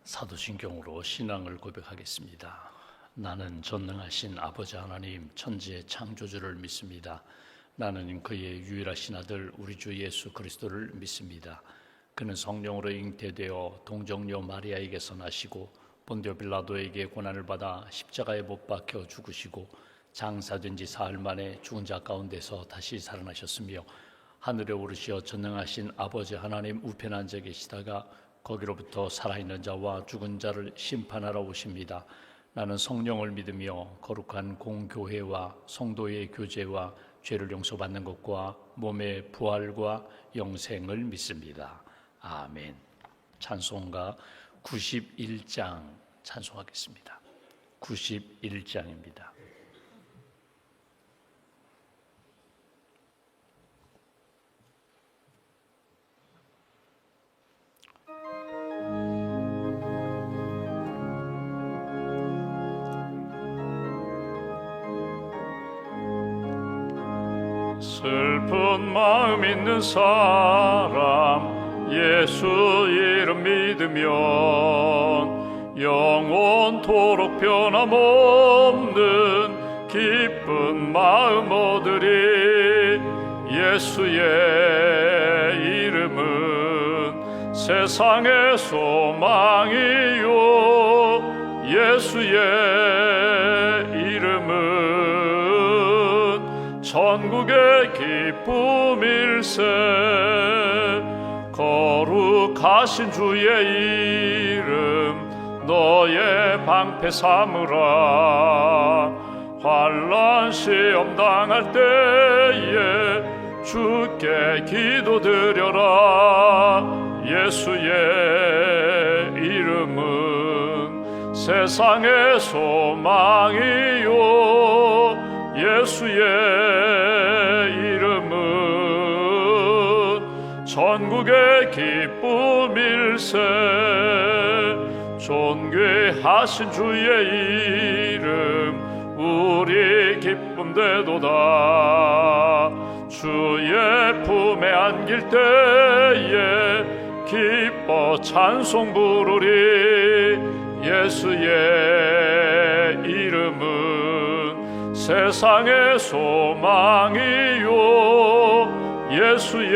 사도신경으로 신앙을 고백하겠습니다. 나는 전능하신 아버지 하나님 천지의 창조주를 믿습니다. 나는 그의 유일하신 아들 우리 주 예수 그리스도를 믿습니다. 그는 성령으로 잉태되어 동정녀 마리아에게서 나시고 본디오 빌라도에게 고난을 받아 십자가에 못 박혀 죽으시고 장사된 지 사흘 만에 죽은 자 가운데서 다시 살아나셨으며 하늘에 오르시어 전능하신 아버지 하나님 우편에 앉아 계시다가 거기로부터 살아있는 자와 죽은 자를 심판하러 오십니다. 나는 성령을 믿으며 거룩한 공교회와 성도의 교제와 죄를 용서받는 것과 몸의 부활과 영생을 믿습니다. 아멘. 찬송가 91장 찬송하겠습니다. 91장입니다. 슬픈 마음 있는 사람 예수 이름 믿으면 영원토록 변함없는 기쁜 마음 얻으리. 예수의 이름은 세상의 소망이요 예수의 이름은 천국의 기쁨일세. 거룩하신 주의 이름 너의 방패 삼으라. 환난 시험 당할 때에 주께 기도드려라. 예수의 이름은 세상의 소망이요 예수의 이름은 천국의 기쁨일세. 존귀하신 주의 이름 우리 기쁨되도다. 주의 품에 안길 때에 기뻐 찬송 부르리. 예수의 이름은 세상의 소망이요 예수의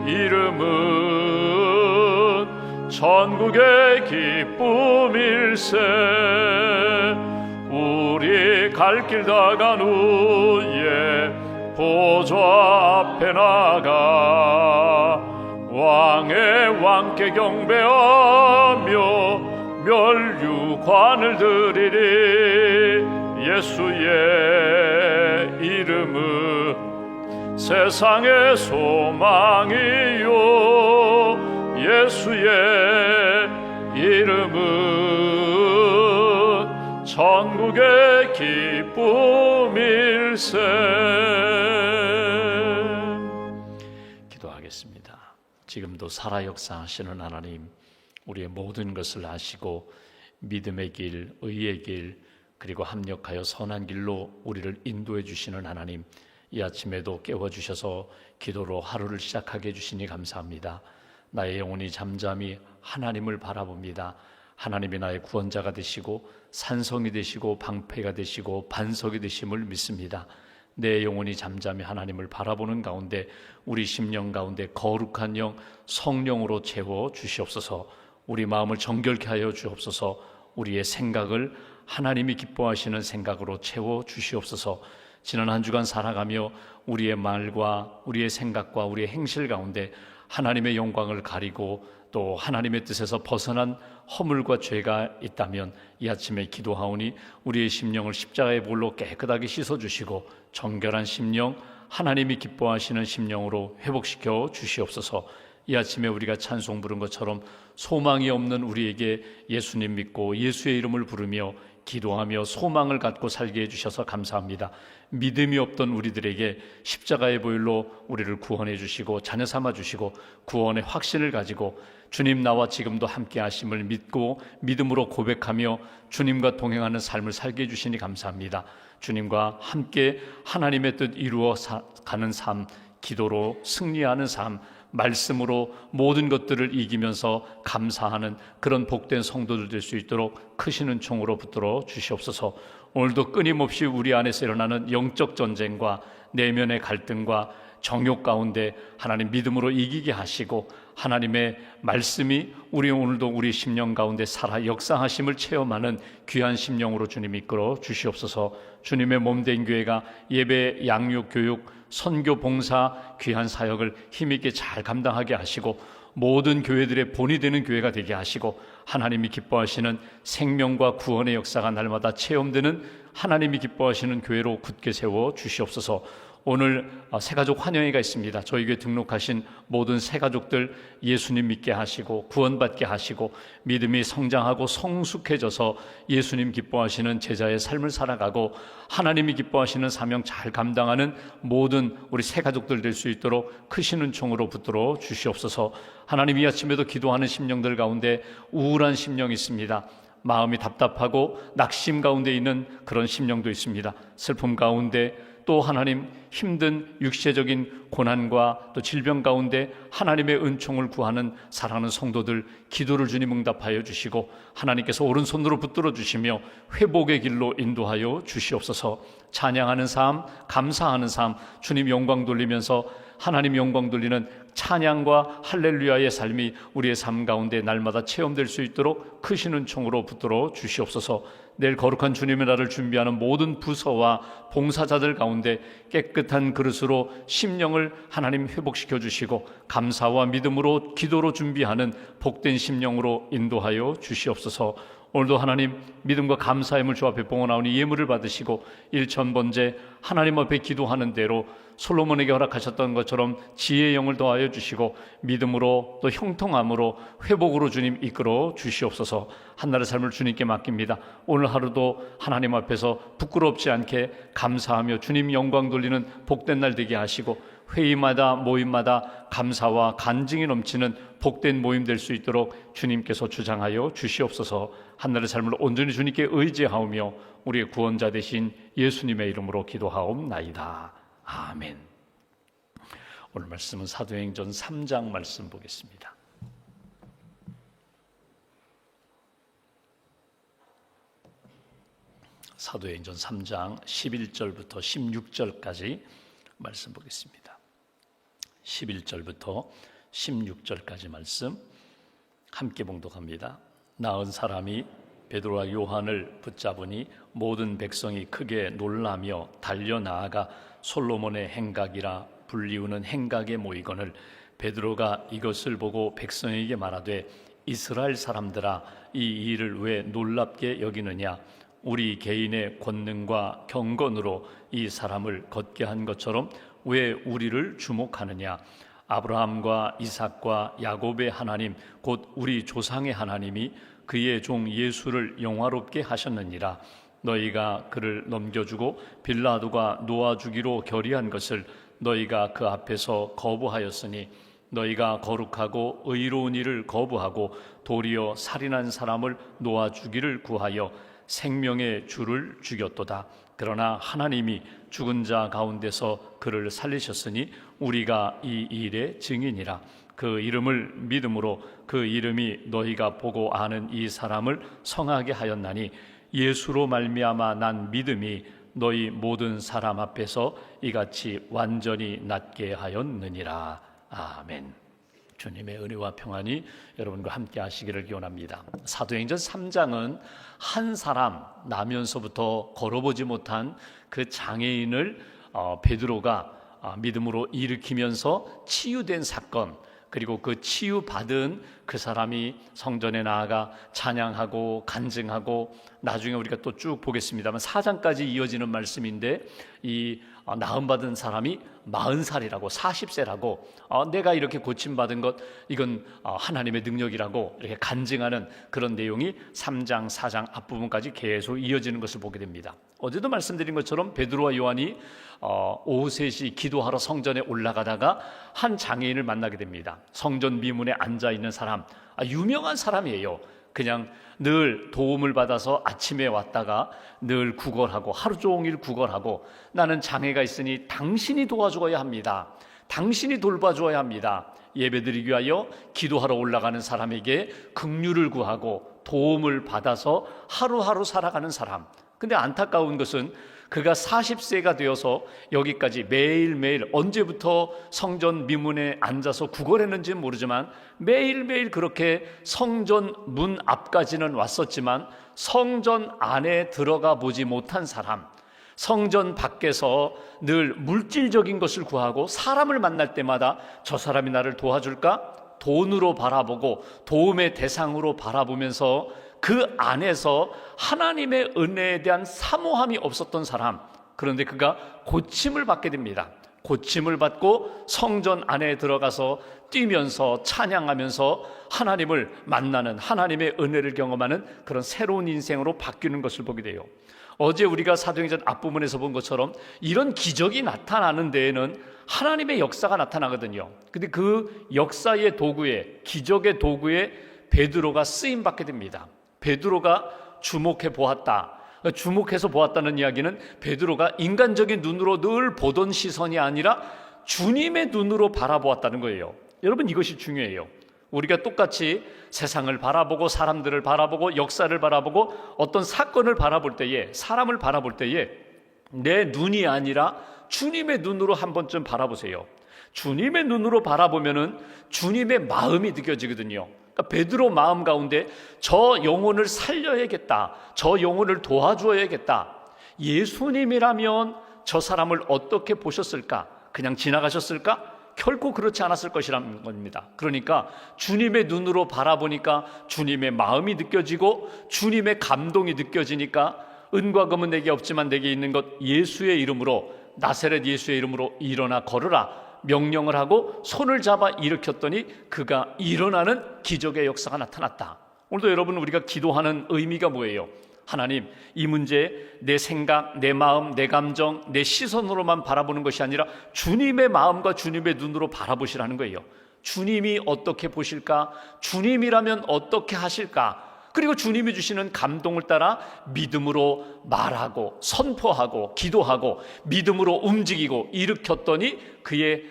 이름은 천국의 기쁨일세. 우리 갈 길 다간 후에 보좌 앞에 나가 왕의 왕께 경배하며 멸류관을 드리리. 예수의 이름은 세상의 소망이요 예수의 이름은 천국의 기쁨일세. 기도하겠습니다. 지금도 살아 역사하시는 하나님, 우리의 모든 것을 아시고 믿음의 길, 의의 길, 그리고 합력하여 선한 길로 우리를 인도해 주시는 하나님, 이 아침에도 깨워주셔서 기도로 하루를 시작하게 해주시니 감사합니다. 나의 영혼이 잠잠히 하나님을 바라봅니다. 하나님이 나의 구원자가 되시고 산성이 되시고 방패가 되시고 반석이 되심을 믿습니다. 내 영혼이 잠잠히 하나님을 바라보는 가운데 우리 심령 가운데 거룩한 영 성령으로 채워 주시옵소서. 우리 마음을 정결케 하여 주옵소서. 우리의 생각을 하나님이 기뻐하시는 생각으로 채워 주시옵소서. 지난 한 주간 살아가며 우리의 말과 우리의 생각과 우리의 행실 가운데 하나님의 영광을 가리고 또 하나님의 뜻에서 벗어난 허물과 죄가 있다면 이 아침에 기도하오니 우리의 심령을 십자가의 볼로 깨끗하게 씻어주시고 정결한 심령, 하나님이 기뻐하시는 심령으로 회복시켜 주시옵소서. 이 아침에 우리가 찬송 부른 것처럼 소망이 없는 우리에게 예수님 믿고 예수의 이름을 부르며 기도하며 소망을 갖고 살게 해주셔서 감사합니다. 믿음이 없던 우리들에게 십자가의 보혈로 우리를 구원해 주시고 자녀 삼아 주시고 구원의 확신을 가지고 주님 나와 지금도 함께 하심을 믿고 믿음으로 고백하며 주님과 동행하는 삶을 살게 해주시니 감사합니다. 주님과 함께 하나님의 뜻 이루어 가는 삶, 기도로 승리하는 삶, 말씀으로 모든 것들을 이기면서 감사하는 그런 복된 성도들 될 수 있도록 크시는 총으로 붙들어 주시옵소서. 오늘도 끊임없이 우리 안에서 일어나는 영적 전쟁과 내면의 갈등과 정욕 가운데 하나님 믿음으로 이기게 하시고, 하나님의 말씀이 우리 오늘도 우리 심령 가운데 살아 역사하심을 체험하는 귀한 심령으로 주님 이끌어 주시옵소서. 주님의 몸된 교회가 예배, 양육, 교육, 선교, 봉사, 귀한 사역을 힘있게 잘 감당하게 하시고, 모든 교회들의 본이 되는 교회가 되게 하시고, 하나님이 기뻐하시는 생명과 구원의 역사가 날마다 체험되는 하나님이 기뻐하시는 교회로 굳게 세워 주시옵소서. 오늘 새가족 환영회가 있습니다. 저희 교회 등록하신 모든 새가족들 예수님 믿게 하시고 구원받게 하시고 믿음이 성장하고 성숙해져서 예수님 기뻐하시는 제자의 삶을 살아가고 하나님이 기뻐하시는 사명 잘 감당하는 모든 우리 새가족들 될 수 있도록 크시는 총으로 붙들어 주시옵소서. 하나님, 이 아침에도 기도하는 심령들 가운데 우울한 심령이 있습니다. 마음이 답답하고 낙심 가운데 있는 그런 심령도 있습니다. 슬픔 가운데, 또 하나님 힘든 육체적인 고난과 또 질병 가운데 하나님의 은총을 구하는 사랑하는 성도들 기도를 주님 응답하여 주시고, 하나님께서 오른손으로 붙들어 주시며 회복의 길로 인도하여 주시옵소서. 찬양하는 삶, 감사하는 삶, 주님 영광 돌리면서 하나님 영광 돌리는 찬양과 할렐루야의 삶이 우리의 삶 가운데 날마다 체험될 수 있도록 크시는 총으로 붙들어 주시옵소서. 내일 거룩한 주님의 날을 준비하는 모든 부서와 봉사자들 가운데 깨끗한 그릇으로 심령을 하나님 회복시켜 주시고, 감사와 믿음으로 기도로 준비하는 복된 심령으로 인도하여 주시옵소서. 오늘도 하나님 믿음과 감사의 물 주 앞에 봉헌하오니 예물을 받으시고 일천번제 하나님 앞에 기도하는 대로 솔로몬에게 허락하셨던 것처럼 지혜의 영을 더하여 주시고 믿음으로 또 형통함으로 회복으로 주님 이끌어 주시옵소서. 한날의 삶을 주님께 맡깁니다. 오늘 하루도 하나님 앞에서 부끄럽지 않게 감사하며 주님 영광 돌리는 복된 날 되게 하시고, 회의마다 모임마다 감사와 간증이 넘치는 복된 모임 될 수 있도록 주님께서 주장하여 주시옵소서. 한날의 삶을 온전히 주님께 의지하오며 우리의 구원자 되신 예수님의 이름으로 기도하옵나이다. 아멘. 오늘 말씀은 사도행전 3장 말씀 보겠습니다. 사도행전 3장 11절부터 16절까지 말씀 보겠습니다. 11절부터 16절까지 말씀 함께 봉독합니다. 나은 사람이 베드로와 요한을 붙잡으니 모든 백성이 크게 놀라며 달려나아가 솔로몬의 행각이라 불리우는 행각에 모이거늘 베드로가 이것을 보고 백성에게 말하되 이스라엘 사람들아, 이 일을 왜 놀랍게 여기느냐? 우리 개인의 권능과 경건으로 이 사람을 걷게 한 것처럼 왜 우리를 주목하느냐? 아브라함과 이삭과 야곱의 하나님 곧 우리 조상의 하나님이 그의 종 예수를 영화롭게 하셨느니라. 너희가 그를 넘겨주고 빌라도가 놓아주기로 결의한 것을 너희가 그 앞에서 거부하였으니 너희가 거룩하고 의로운 일을 거부하고 도리어 살인한 사람을 놓아주기를 구하여 생명의 주를 죽였도다. 그러나 하나님이 죽은 자 가운데서 그를 살리셨으니 우리가 이 일의 증인이라. 그 이름을 믿음으로 그 이름이 너희가 보고 아는 이 사람을 성하게 하였나니 예수로 말미암아 난 믿음이 너희 모든 사람 앞에서 이같이 완전히 낫게 하였느니라. 아멘. 주님의 은혜와 평안이 여러분과 함께 하시기를 기원합니다. 사도행전 3장은 한 사람 나면서부터 걸어보지 못한 그 장애인을 베드로가 믿음으로 일으키면서 치유된 사건, 그리고 그 치유받은 그 사람이 성전에 나아가 찬양하고 간증하고, 나중에 우리가 또 쭉 보겠습니다만 4장까지 이어지는 말씀인데, 이 나음받은 사람이 40살이라고 40세라고 내가 이렇게 고침받은 것 이건 하나님의 능력이라고 이렇게 간증하는 그런 내용이 3장 4장 앞부분까지 계속 이어지는 것을 보게 됩니다. 어제도 말씀드린 것처럼 베드로와 요한이 오후 3시 기도하러 성전에 올라가다가 한 장애인을 만나게 됩니다. 성전 미문에 앉아있는 사람, 유명한 사람이에요. 그냥 늘 도움을 받아서 아침에 왔다가 늘 구걸하고 하루 종일 구걸하고, 나는 장애가 있으니 당신이 도와줘야 합니다. 당신이 돌봐줘야 합니다. 예배드리기 위하여 기도하러 올라가는 사람에게 긍휼을 구하고 도움을 받아서 하루하루 살아가는 사람. 근데 안타까운 것은 그가 40세가 되어서 여기까지 매일매일 언제부터 성전 미문에 앉아서 구걸했는지 모르지만 매일매일 그렇게 성전 문 앞까지는 왔었지만 성전 안에 들어가 보지 못한 사람, 성전 밖에서 늘 물질적인 것을 구하고 사람을 만날 때마다 저 사람이 나를 도와줄까? 돈으로 바라보고 도움의 대상으로 바라보면서 그 안에서 하나님의 은혜에 대한 사모함이 없었던 사람. 그런데 그가 고침을 받게 됩니다. 고침을 받고 성전 안에 들어가서 뛰면서 찬양하면서 하나님을 만나는, 하나님의 은혜를 경험하는 그런 새로운 인생으로 바뀌는 것을 보게 돼요. 어제 우리가 사도행전 앞부분에서 본 것처럼 이런 기적이 나타나는 데에는 하나님의 역사가 나타나거든요. 근데 그 역사의 도구에, 기적의 도구에 베드로가 쓰임받게 됩니다. 베드로가 주목해 보았다. 주목해서 보았다는 이야기는 베드로가 인간적인 눈으로 늘 보던 시선이 아니라 주님의 눈으로 바라보았다는 거예요. 여러분, 이것이 중요해요. 우리가 똑같이 세상을 바라보고 사람들을 바라보고 역사를 바라보고 어떤 사건을 바라볼 때에, 사람을 바라볼 때에 내 눈이 아니라 주님의 눈으로 한 번쯤 바라보세요. 주님의 눈으로 바라보면은 주님의 마음이 느껴지거든요. 그러니까 베드로 마음 가운데 저 영혼을 살려야겠다, 저 영혼을 도와줘야겠다. 예수님이라면 저 사람을 어떻게 보셨을까? 그냥 지나가셨을까? 결코 그렇지 않았을 것이라는 겁니다. 그러니까 주님의 눈으로 바라보니까 주님의 마음이 느껴지고 주님의 감동이 느껴지니까 은과 금은 내게 없지만 내게 있는 것 예수의 이름으로, 나사렛 예수의 이름으로 일어나 걸으라 명령을 하고 손을 잡아 일으켰더니 그가 일어나는 기적의 역사가 나타났다. 오늘도 여러분, 우리가 기도하는 의미가 뭐예요? 하나님, 이 문제 내 생각, 내 마음, 내 감정, 내 시선으로만 바라보는 것이 아니라 주님의 마음과 주님의 눈으로 바라보시라는 거예요. 주님이 어떻게 보실까? 주님이라면 어떻게 하실까? 그리고 주님이 주시는 감동을 따라 믿음으로 말하고 선포하고 기도하고 믿음으로 움직이고 일으켰더니 그의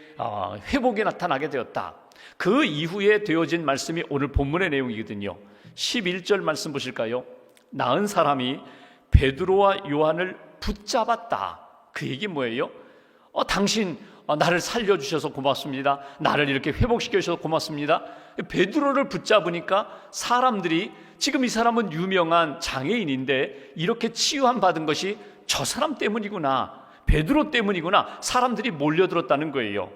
회복이 나타나게 되었다. 그 이후에 되어진 말씀이 오늘 본문의 내용이거든요. 11절 말씀 보실까요? 나은 사람이 베드로와 요한을 붙잡았다. 그 얘기 뭐예요? 당신 나를 살려주셔서 고맙습니다. 나를 이렇게 회복시켜 주셔서 고맙습니다. 베드로를 붙잡으니까 사람들이 지금 이 사람은 유명한 장애인인데 이렇게 치유함 받은 것이 저 사람 때문이구나, 베드로 때문이구나, 사람들이 몰려들었다는 거예요.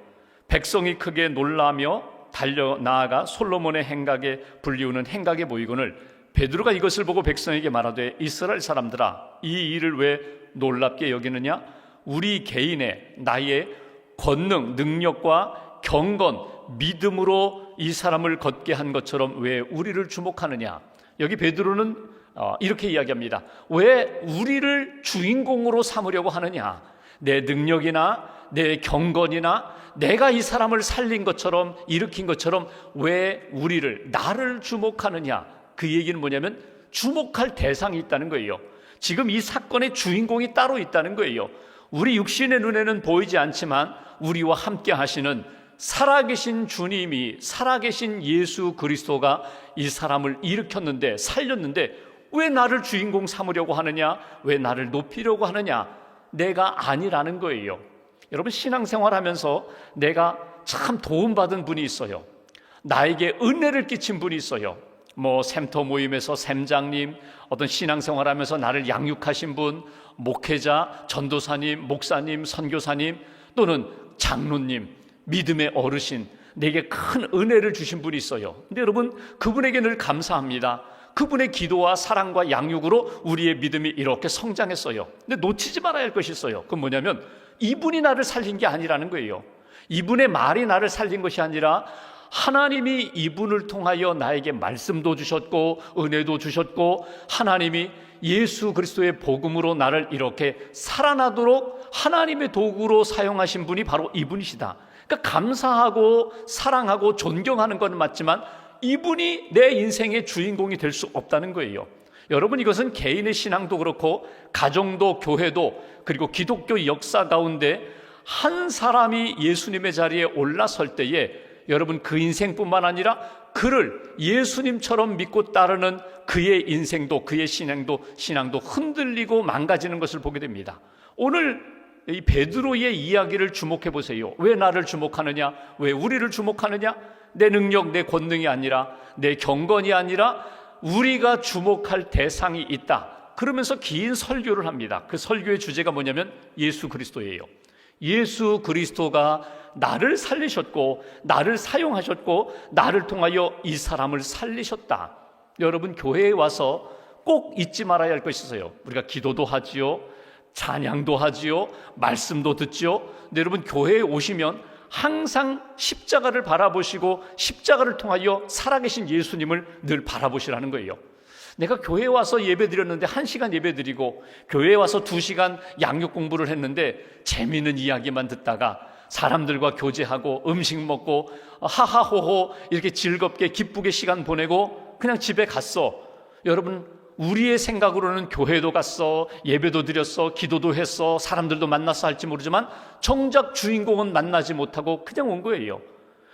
백성이 크게 놀라며 달려 나아가 솔로몬의 행각에 불리우는 행각의 모이건을 베드로가 이것을 보고 백성에게 말하되 이스라엘 사람들아, 이 일을 왜 놀랍게 여기느냐? 우리 개인의 나의 권능, 능력과 경건, 믿음으로 이 사람을 걷게 한 것처럼 왜 우리를 주목하느냐? 여기 베드로는 이렇게 이야기합니다. 왜 우리를 주인공으로 삼으려고 하느냐? 내 능력이나 내 경건이나 내가 이 사람을 살린 것처럼, 일으킨 것처럼 왜 우리를, 나를 주목하느냐? 그 얘기는 뭐냐면 주목할 대상이 있다는 거예요. 지금 이 사건의 주인공이 따로 있다는 거예요. 우리 육신의 눈에는 보이지 않지만 우리와 함께 하시는 살아계신 주님이, 살아계신 예수 그리스도가 이 사람을 일으켰는데, 살렸는데 왜 나를 주인공 삼으려고 하느냐? 왜 나를 높이려고 하느냐? 내가 아니라는 거예요. 여러분, 신앙생활하면서 내가 참 도움받은 분이 있어요. 나에게 은혜를 끼친 분이 있어요. 샘터 모임에서 샘장님, 어떤 신앙생활하면서 나를 양육하신 분, 목회자, 전도사님, 목사님, 선교사님, 또는 장로님, 믿음의 어르신, 내게 큰 은혜를 주신 분이 있어요. 근데 여러분, 그분에게 늘 감사합니다. 그분의 기도와 사랑과 양육으로 우리의 믿음이 이렇게 성장했어요. 근데 놓치지 말아야 할 것이 있어요. 그건 뭐냐면 이분이 나를 살린 게 아니라는 거예요. 이분의 말이 나를 살린 것이 아니라 하나님이 이분을 통하여 나에게 말씀도 주셨고 은혜도 주셨고, 하나님이 예수 그리스도의 복음으로 나를 이렇게 살아나도록 하나님의 도구로 사용하신 분이 바로 이분이시다. 그러니까 감사하고 사랑하고 존경하는 건 맞지만 이분이 내 인생의 주인공이 될 수 없다는 거예요. 여러분, 이것은 개인의 신앙도 그렇고 가정도 교회도, 그리고 기독교 역사 가운데 한 사람이 예수님의 자리에 올라설 때에 여러분 그 인생뿐만 아니라 그를 예수님처럼 믿고 따르는 그의 인생도 그의 신앙도 흔들리고 망가지는 것을 보게 됩니다. 오늘 이 베드로의 이야기를 주목해 보세요. 왜 나를 주목하느냐? 왜 우리를 주목하느냐? 내 능력, 내 권능이 아니라, 내 경건이 아니라 우리가 주목할 대상이 있다. 그러면서 긴 설교를 합니다. 그 설교의 주제가 뭐냐면 예수 그리스도예요. 예수 그리스도가 나를 살리셨고 나를 사용하셨고 나를 통하여 이 사람을 살리셨다. 여러분, 교회에 와서 꼭 잊지 말아야 할 것이 있어요. 우리가 기도도 하지요, 찬양도 하지요, 말씀도 듣지요. 근데 여러분, 교회에 오시면 항상 십자가를 바라보시고 십자가를 통하여 살아계신 예수님을 늘 바라보시라는 거예요. 내가 교회에 와서 예배 드렸는데 1시간 예배 드리고 교회에 와서 2시간 양육 공부를 했는데 재미있는 이야기만 듣다가 사람들과 교제하고 음식 먹고 하하호호 이렇게 즐겁게 기쁘게 시간 보내고 그냥 집에 갔어. 여러분, 우리의 생각으로는 교회도 갔어, 예배도 드렸어, 기도도 했어, 사람들도 만났어 할지 모르지만 정작 주인공은 만나지 못하고 그냥 온 거예요.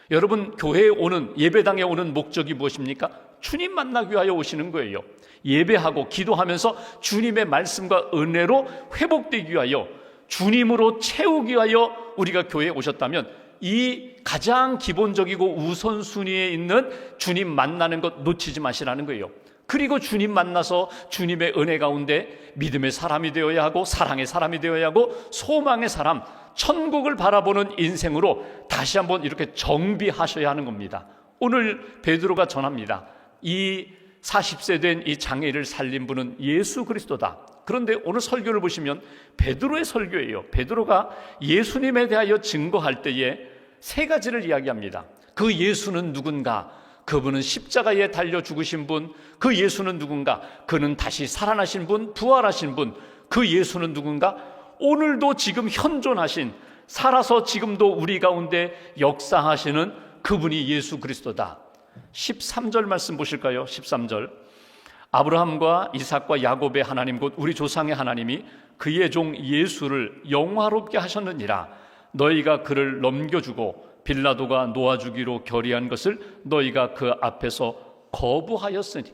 여러분, 교회에 오는, 예배당에 오는 목적이 무엇입니까? 주님 만나기 위하여 오시는 거예요. 예배하고 기도하면서 주님의 말씀과 은혜로 회복되기 위하여, 주님으로 채우기 위하여 우리가 교회에 오셨다면 이 가장 기본적이고 우선순위에 있는 주님 만나는 것 놓치지 마시라는 거예요. 그리고 주님 만나서 주님의 은혜 가운데 믿음의 사람이 되어야 하고 사랑의 사람이 되어야 하고 소망의 사람, 천국을 바라보는 인생으로 다시 한번 이렇게 정비하셔야 하는 겁니다. 오늘 베드로가 전합니다. 이 40세 된 이 장애를 살린 분은 예수 그리스도다. 그런데 오늘 설교를 보시면 베드로의 설교예요. 베드로가 예수님에 대하여 증거할 때에 3가지를 이야기합니다. 그 예수는 누군가? 그분은 십자가에 달려 죽으신 분. 그 예수는 누군가? 그는 다시 살아나신 분, 부활하신 분. 그 예수는 누군가? 오늘도 지금 현존하신, 살아서 지금도 우리 가운데 역사하시는 그분이 예수 그리스도다. 13절 말씀 보실까요? 13절. 아브라함과 이삭과 야곱의 하나님 곧 우리 조상의 하나님이 그의 종 예수를 영화롭게 하셨느니라. 너희가 그를 넘겨주고 빌라도가 놓아주기로 결의한 것을 너희가 그 앞에서 거부하였으니.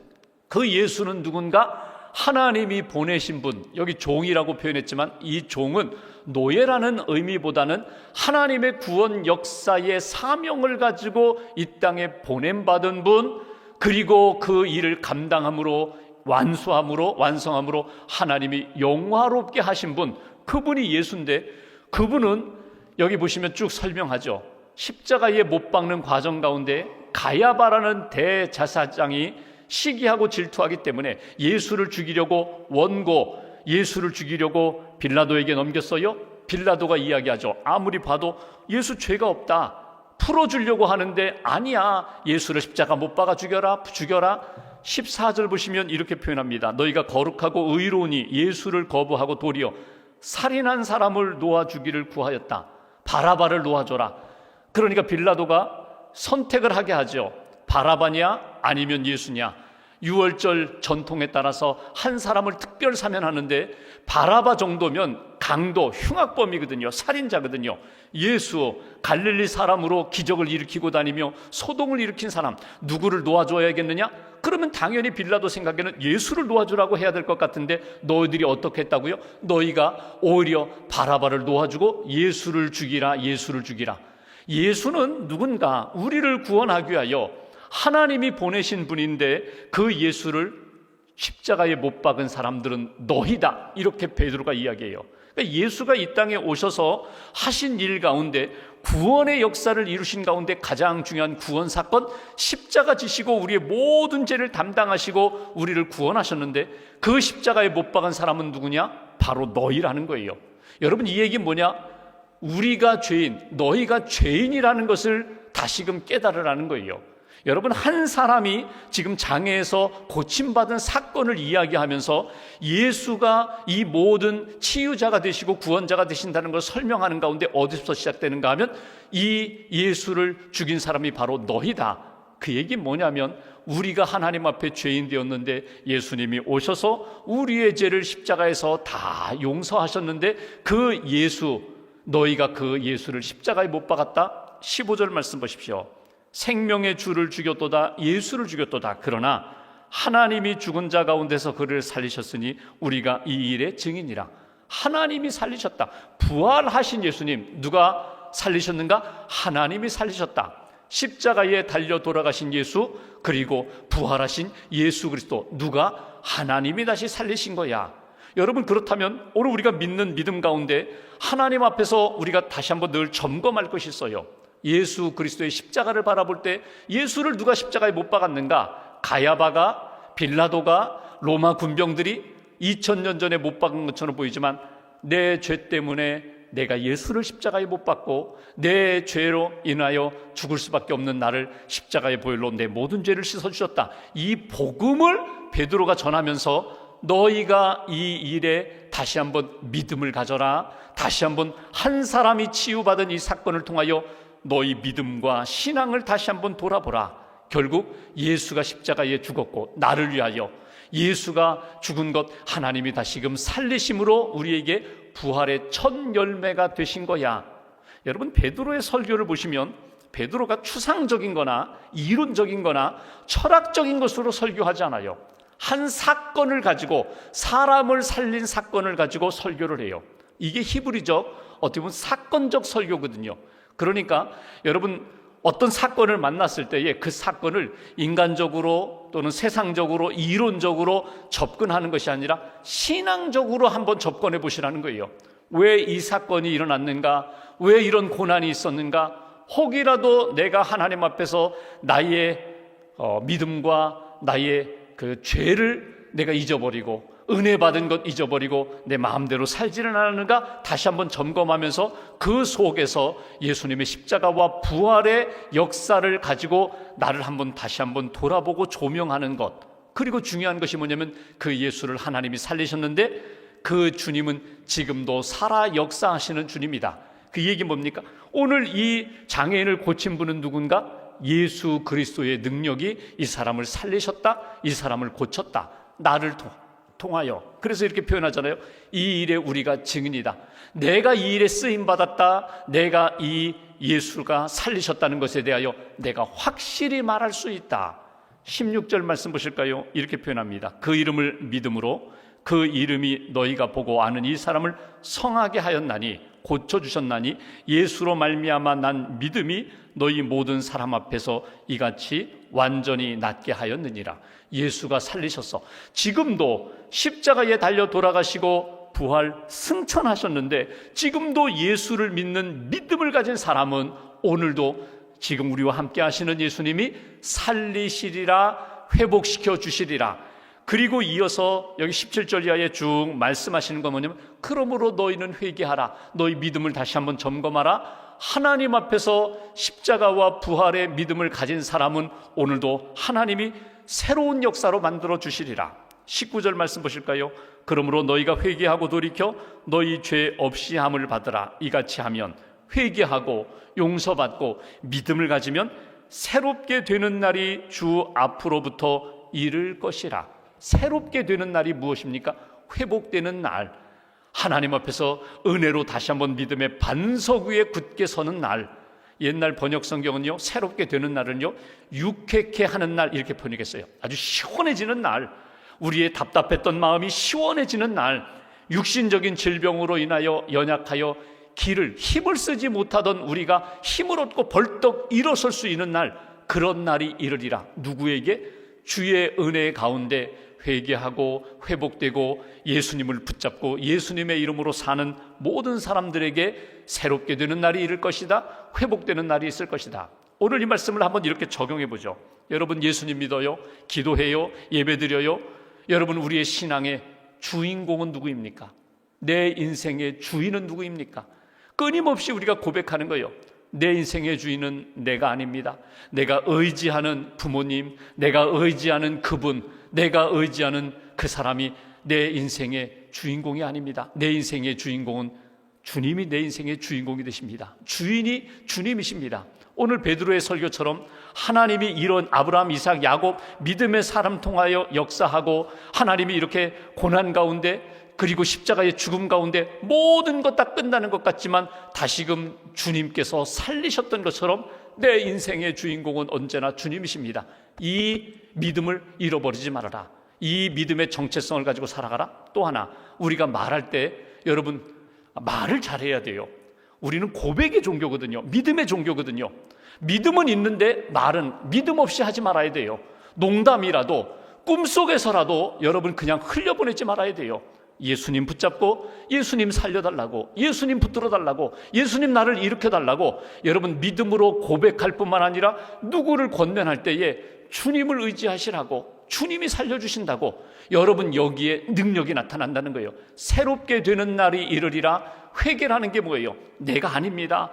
그 예수는 누군가? 하나님이 보내신 분. 여기 종이라고 표현했지만 이 종은 노예라는 의미보다는 하나님의 구원 역사의 사명을 가지고 이 땅에 보냄받은 분, 그리고 그 일을 감당함으로 완성함으로 하나님이 영화롭게 하신 분, 그분이 예수인데, 그분은 여기 보시면 쭉 설명하죠. 십자가에 못 박는 과정 가운데 가야바라는 대제사장이 시기하고 질투하기 때문에 예수를 죽이려고 예수를 죽이려고 빌라도에게 넘겼어요. 빌라도가 이야기하죠. 아무리 봐도 예수 죄가 없다, 풀어주려고 하는데 아니야, 예수를 십자가 못 박아 죽여라. 14절 보시면 이렇게 표현합니다. 너희가 거룩하고 의로우니 예수를 거부하고 도리어 살인한 사람을 놓아주기를 구하였다. 바라바를 놓아줘라. 그러니까 빌라도가 선택을 하게 하죠. 바라바냐 아니면 예수냐. 유월절 전통에 따라서 한 사람을 특별 사면하는데 바라바 정도면 강도, 흉악범이거든요. 살인자거든요. 예수, 갈릴리 사람으로 기적을 일으키고 다니며 소동을 일으킨 사람, 누구를 놓아줘야겠느냐? 그러면 당연히 빌라도 생각에는 예수를 놓아주라고 해야 될 것 같은데 너희들이 어떻게 했다고요? 너희가 오히려 바라바를 놓아주고 예수를 죽이라. 예수는 누군가? 우리를 구원하기 위하여 하나님이 보내신 분인데 그 예수를 십자가에 못 박은 사람들은 너희다. 이렇게 베드로가 이야기해요. 그러니까 예수가 이 땅에 오셔서 하신 일 가운데, 구원의 역사를 이루신 가운데 가장 중요한 구원 사건, 십자가 지시고 우리의 모든 죄를 담당하시고 우리를 구원하셨는데 그 십자가에 못 박은 사람은 누구냐? 바로 너희라는 거예요. 여러분, 이 얘기는 뭐냐? 우리가 죄인, 너희가 죄인이라는 것을 다시금 깨달으라는 거예요. 여러분, 한 사람이 지금 장애에서 고침받은 사건을 이야기하면서 예수가 이 모든 치유자가 되시고 구원자가 되신다는 걸 설명하는 가운데 어디서 시작되는가 하면 이 예수를 죽인 사람이 바로 너희다. 그 얘기 뭐냐면 우리가 하나님 앞에 죄인 되었는데 예수님이 오셔서 우리의 죄를 십자가에서 다 용서하셨는데 그 예수, 너희가 그 예수를 십자가에 못 박았다. 15절 말씀 보십시오. 생명의 주를 죽였도다. 예수를 죽였도다. 그러나 하나님이 죽은 자 가운데서 그를 살리셨으니 우리가 이 일의 증인이라. 하나님이 살리셨다. 부활하신 예수님, 누가 살리셨는가? 하나님이 살리셨다. 십자가에 달려 돌아가신 예수, 그리고 부활하신 예수 그리스도, 누가? 하나님이 다시 살리신 거야. 여러분, 그렇다면 오늘 우리가 믿는 믿음 가운데 하나님 앞에서 우리가 다시 한번 늘 점검할 것이 있어요. 예수 그리스도의 십자가를 바라볼 때 예수를 누가 십자가에 못 박았는가? 가야바가, 빌라도가, 로마 군병들이 2000년 전에 못 박은 것처럼 보이지만 내 죄 때문에 내가 예수를 십자가에 못 박고 내 죄로 인하여 죽을 수밖에 없는 나를 십자가에 보혈로 내 모든 죄를 씻어주셨다. 이 복음을 베드로가 전하면서 너희가 이 일에 다시 한번 믿음을 가져라. 다시 한번 한 사람이 치유받은 이 사건을 통하여 너희 믿음과 신앙을 다시 한번 돌아보라. 결국 예수가 십자가에 죽었고 나를 위하여 예수가 죽은 것 하나님이 다시금 살리심으로 우리에게 부활의 첫 열매가 되신 거야. 여러분, 베드로의 설교를 보시면 베드로가 추상적인 거나 이론적인 거나 철학적인 것으로 설교하지 않아요. 한 사건을 가지고, 사람을 살린 사건을 가지고 설교를 해요. 이게 히브리적, 어떻게 보면 사건적 설교거든요. 그러니까 여러분, 어떤 사건을 만났을 때에 그 사건을 인간적으로 또는 세상적으로 이론적으로 접근하는 것이 아니라 신앙적으로 한번 접근해 보시라는 거예요. 왜 이 사건이 일어났는가? 왜 이런 고난이 있었는가? 혹이라도 내가 하나님 앞에서 나의 믿음과 나의 그 죄를 내가 잊어버리고 은혜 받은 것 잊어버리고 내 마음대로 살지는 않았는가? 다시 한번 점검하면서 그 속에서 예수님의 십자가와 부활의 역사를 가지고 나를 한번 다시 한번 돌아보고 조명하는 것. 그리고 중요한 것이 뭐냐면 그 예수를 하나님이 살리셨는데 그 주님은 지금도 살아 역사하시는 주님이다. 그 얘기 뭡니까? 오늘 이 장애인을 고친 분은 누군가? 예수 그리스도의 능력이 이 사람을 살리셨다. 이 사람을 고쳤다. 나를 통하여. 그래서 이렇게 표현하잖아요. 이 일에 우리가 증인이다. 내가 이 일에 쓰임받았다. 내가 이 예수가 살리셨다는 것에 대하여 내가 확실히 말할 수 있다. 16절 말씀 보실까요? 이렇게 표현합니다. 그 이름을 믿음으로 그 이름이 너희가 보고 아는 이 사람을 성하게 하였나니, 고쳐주셨나니 예수로 말미암아 난 믿음이 너희 모든 사람 앞에서 이같이 완전히 낫게 하였느니라. 예수가 살리셨어. 지금도 십자가에 달려 돌아가시고 부활 승천하셨는데 지금도 예수를 믿는 믿음을 가진 사람은 오늘도 지금 우리와 함께 하시는 예수님이 살리시리라, 회복시켜 주시리라. 그리고 이어서 여기 17절 이하에 쭉 말씀하시는 건 뭐냐면, 그러므로 너희는 회개하라. 너희 믿음을 다시 한번 점검하라. 하나님 앞에서 십자가와 부활의 믿음을 가진 사람은 오늘도 하나님이 새로운 역사로 만들어 주시리라. 19절 말씀 보실까요? 그러므로 너희가 회개하고 돌이켜 너희 죄 없이 함을 받으라. 이같이 하면, 회개하고 용서받고 믿음을 가지면 새롭게 되는 날이 주 앞으로부터 이를 것이라. 새롭게 되는 날이 무엇입니까? 회복되는 날. 하나님 앞에서 은혜로 다시 한번 믿음의 반석 위에 굳게 서는 날. 옛날 번역 성경은요, 새롭게 되는 날은요, 유쾌케 하는 날 이렇게 번역했어요. 아주 시원해지는 날, 우리의 답답했던 마음이 시원해지는 날, 육신적인 질병으로 인하여 연약하여 힘을 쓰지 못하던 우리가 힘을 얻고 벌떡 일어설 수 있는 날, 그런 날이 이르리라. 누구에게? 주의 은혜 가운데 회개하고 회복되고 예수님을 붙잡고 예수님의 이름으로 사는 모든 사람들에게 새롭게 되는 날이 이를 것이다. 회복되는 날이 있을 것이다. 오늘 이 말씀을 한번 이렇게 적용해 보죠. 여러분, 예수님 믿어요? 기도해요? 예배드려요? 여러분, 우리의 신앙의 주인공은 누구입니까? 내 인생의 주인은 누구입니까? 끊임없이 우리가 고백하는 거예요. 내 인생의 주인은 내가 아닙니다. 내가 의지하는 부모님, 내가 의지하는 그분, 내가 의지하는 그 사람이 내 인생의 주인공이 아닙니다. 내 인생의 주인공은 주님이 내 인생의 주인공이 되십니다. 주인이 주님이십니다. 오늘 베드로의 설교처럼 하나님이 이런 아브라함, 이삭, 야곱 믿음의 사람 통하여 역사하고 하나님이 이렇게 고난 가운데 그리고 십자가의 죽음 가운데 모든 것 다 끝나는 것 같지만 다시금 주님께서 살리셨던 것처럼 내 인생의 주인공은 언제나 주님이십니다. 이 믿음을 잃어버리지 말아라. 이 믿음의 정체성을 가지고 살아가라. 또 하나, 우리가 말할 때 여러분 말을 잘해야 돼요. 우리는 고백의 종교거든요. 믿음의 종교거든요. 믿음은 있는데 말은 믿음 없이 하지 말아야 돼요. 농담이라도 꿈속에서라도 여러분 그냥 흘려보내지 말아야 돼요. 예수님 붙잡고 예수님 살려달라고, 예수님 붙들어달라고, 예수님 나를 일으켜달라고 여러분 믿음으로 고백할 뿐만 아니라 누구를 권면할 때에 주님을 의지하시라고, 주님이 살려주신다고, 여러분 여기에 능력이 나타난다는 거예요. 새롭게 되는 날이 이르리라. 회개라는 게 뭐예요? 내가 아닙니다.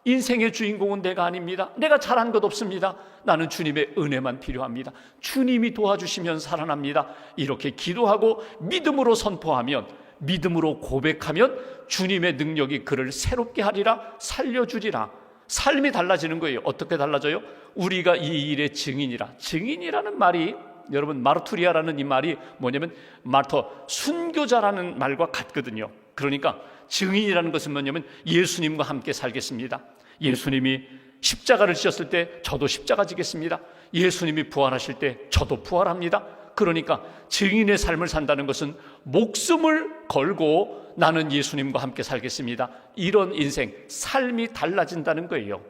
인생의 주인공은 내가 아닙니다. 내가 잘한 것 없습니다. 나는 주님의 은혜만 필요합니다. 주님이 도와주시면 살아납니다. 이렇게 기도하고 믿음으로 선포하면, 믿음으로 고백하면 주님의 능력이 그를 새롭게 하리라, 살려주리라. 삶이 달라지는 거예요. 어떻게 달라져요? 우리가 이 일의 증인이라. 증인이라는 말이 여러분 마르투리아라는 이 말이 뭐냐면 마르터, 순교자라는 말과 같거든요. 그러니까 증인이라는 것은 뭐냐면 예수님과 함께 살겠습니다. 예수님이 십자가를 지셨을 때 저도 십자가 지겠습니다. 예수님이 부활하실 때 저도 부활합니다. 그러니까 증인의 삶을 산다는 것은 목숨을 걸고 나는 예수님과 함께 살겠습니다. 이런 인생, 삶이 달라진다는 거예요.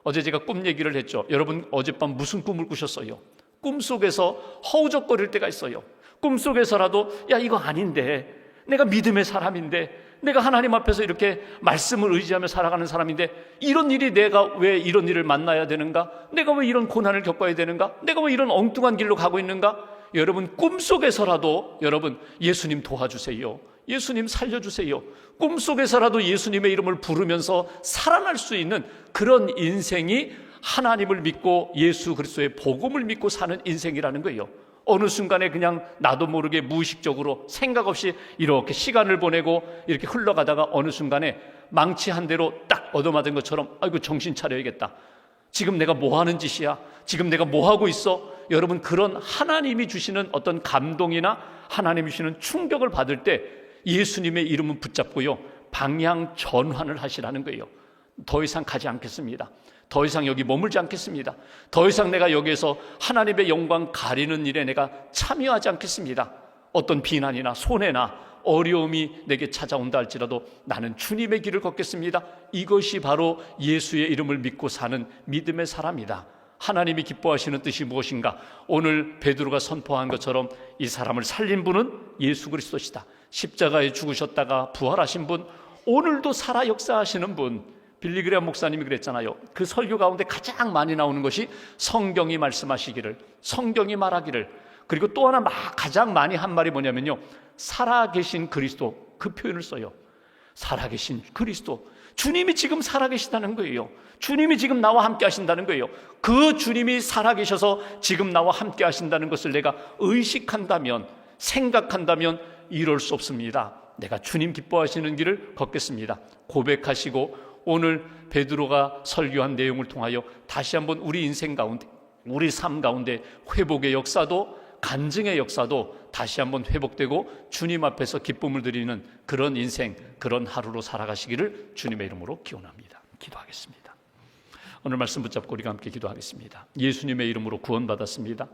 어제 제가 꿈 얘기를 했죠. 여러분 어젯밤 무슨 꿈을 꾸셨어요? 꿈속에서 허우적거릴 때가 있어요. 꿈속에서라도 야 이거 아닌데, 내가 믿음의 사람인데, 내가 하나님 앞에서 이렇게 말씀을 의지하며 살아가는 사람인데 이런 일이, 내가 왜 이런 일을 만나야 되는가? 내가 왜 이런 고난을 겪어야 되는가? 내가 왜 이런 엉뚱한 길로 가고 있는가? 여러분 꿈속에서라도 여러분 예수님 도와주세요. 예수님 살려주세요. 꿈속에서라도 예수님의 이름을 부르면서 살아날 수 있는 그런 인생이 하나님을 믿고 예수 그리스도의 복음을 믿고 사는 인생이라는 거예요. 어느 순간에 그냥 나도 모르게 무의식적으로 생각 없이 이렇게 시간을 보내고 이렇게 흘러가다가 어느 순간에 망치 한 대로 딱 얻어맞은 것처럼 아이고 정신 차려야겠다. 지금 내가 뭐 하는 짓이야? 지금 내가 뭐 하고 있어? 여러분 그런 하나님이 주시는 어떤 감동이나 하나님이 주시는 충격을 받을 때 예수님의 이름은 붙잡고요, 방향 전환을 하시라는 거예요. 더 이상 가지 않겠습니다. 더 이상 여기 머물지 않겠습니다. 더 이상 내가 여기에서 하나님의 영광 가리는 일에 내가 참여하지 않겠습니다. 어떤 비난이나 손해나 어려움이 내게 찾아온다 할지라도 나는 주님의 길을 걷겠습니다. 이것이 바로 예수의 이름을 믿고 사는 믿음의 사람이다. 하나님이 기뻐하시는 뜻이 무엇인가? 오늘 베드로가 선포한 것처럼 이 사람을 살린 분은 예수 그리스도시다. 십자가에 죽으셨다가 부활하신 분, 오늘도 살아 역사하시는 분. 빌리 그레엄 목사님이 그랬잖아요. 그 설교 가운데 가장 많이 나오는 것이 성경이 말씀하시기를, 성경이 말하기를, 그리고 또 하나 가장 많이 한 말이 뭐냐면요, 살아계신 그리스도, 그 표현을 써요. 살아계신 그리스도, 주님이 지금 살아계시다는 거예요. 주님이 지금 나와 함께 하신다는 거예요. 그 주님이 살아계셔서 지금 나와 함께 하신다는 것을 내가 의식한다면, 생각한다면 이럴 수 없습니다. 내가 주님 기뻐하시는 길을 걷겠습니다. 고백하시고 오늘 베드로가 설교한 내용을 통하여 다시 한번 우리 인생 가운데, 우리 삶 가운데 회복의 역사도, 간증의 역사도 다시 한번 회복되고 주님 앞에서 기쁨을 드리는 그런 인생, 그런 하루로 살아가시기를 주님의 이름으로 기원합니다. 기도하겠습니다. 오늘 말씀 붙잡고 우리가 함께 기도하겠습니다. 예수님의 이름으로 구원받았습니다.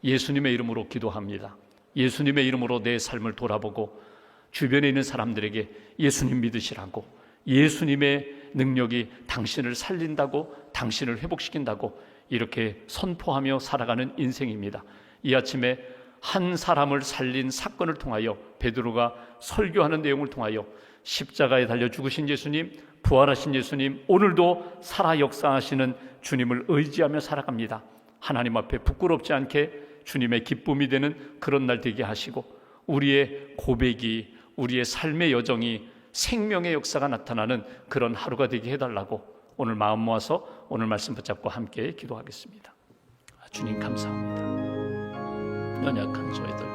예수님의 이름으로 기도합니다. 예수님의 이름으로 내 삶을 돌아보고 주변에 있는 사람들에게 예수님 믿으시라고, 예수님의 능력이 당신을 살린다고, 당신을 회복시킨다고 이렇게 선포하며 살아가는 인생입니다. 이 아침에 한 사람을 살린 사건을 통하여, 베드로가 설교하는 내용을 통하여 십자가에 달려 죽으신 예수님, 부활하신 예수님, 오늘도 살아 역사하시는 주님을 의지하며 살아갑니다. 하나님 앞에 부끄럽지 않게 주님의 기쁨이 되는 그런 날 되게 하시고, 우리의 고백이, 우리의 삶의 여정이 생명의 역사가 나타나는 그런 하루가 되게 해달라고 오늘 마음 모아서 오늘 말씀 붙잡고 함께 기도하겠습니다. 주님 감사합니다. 연약한 저희들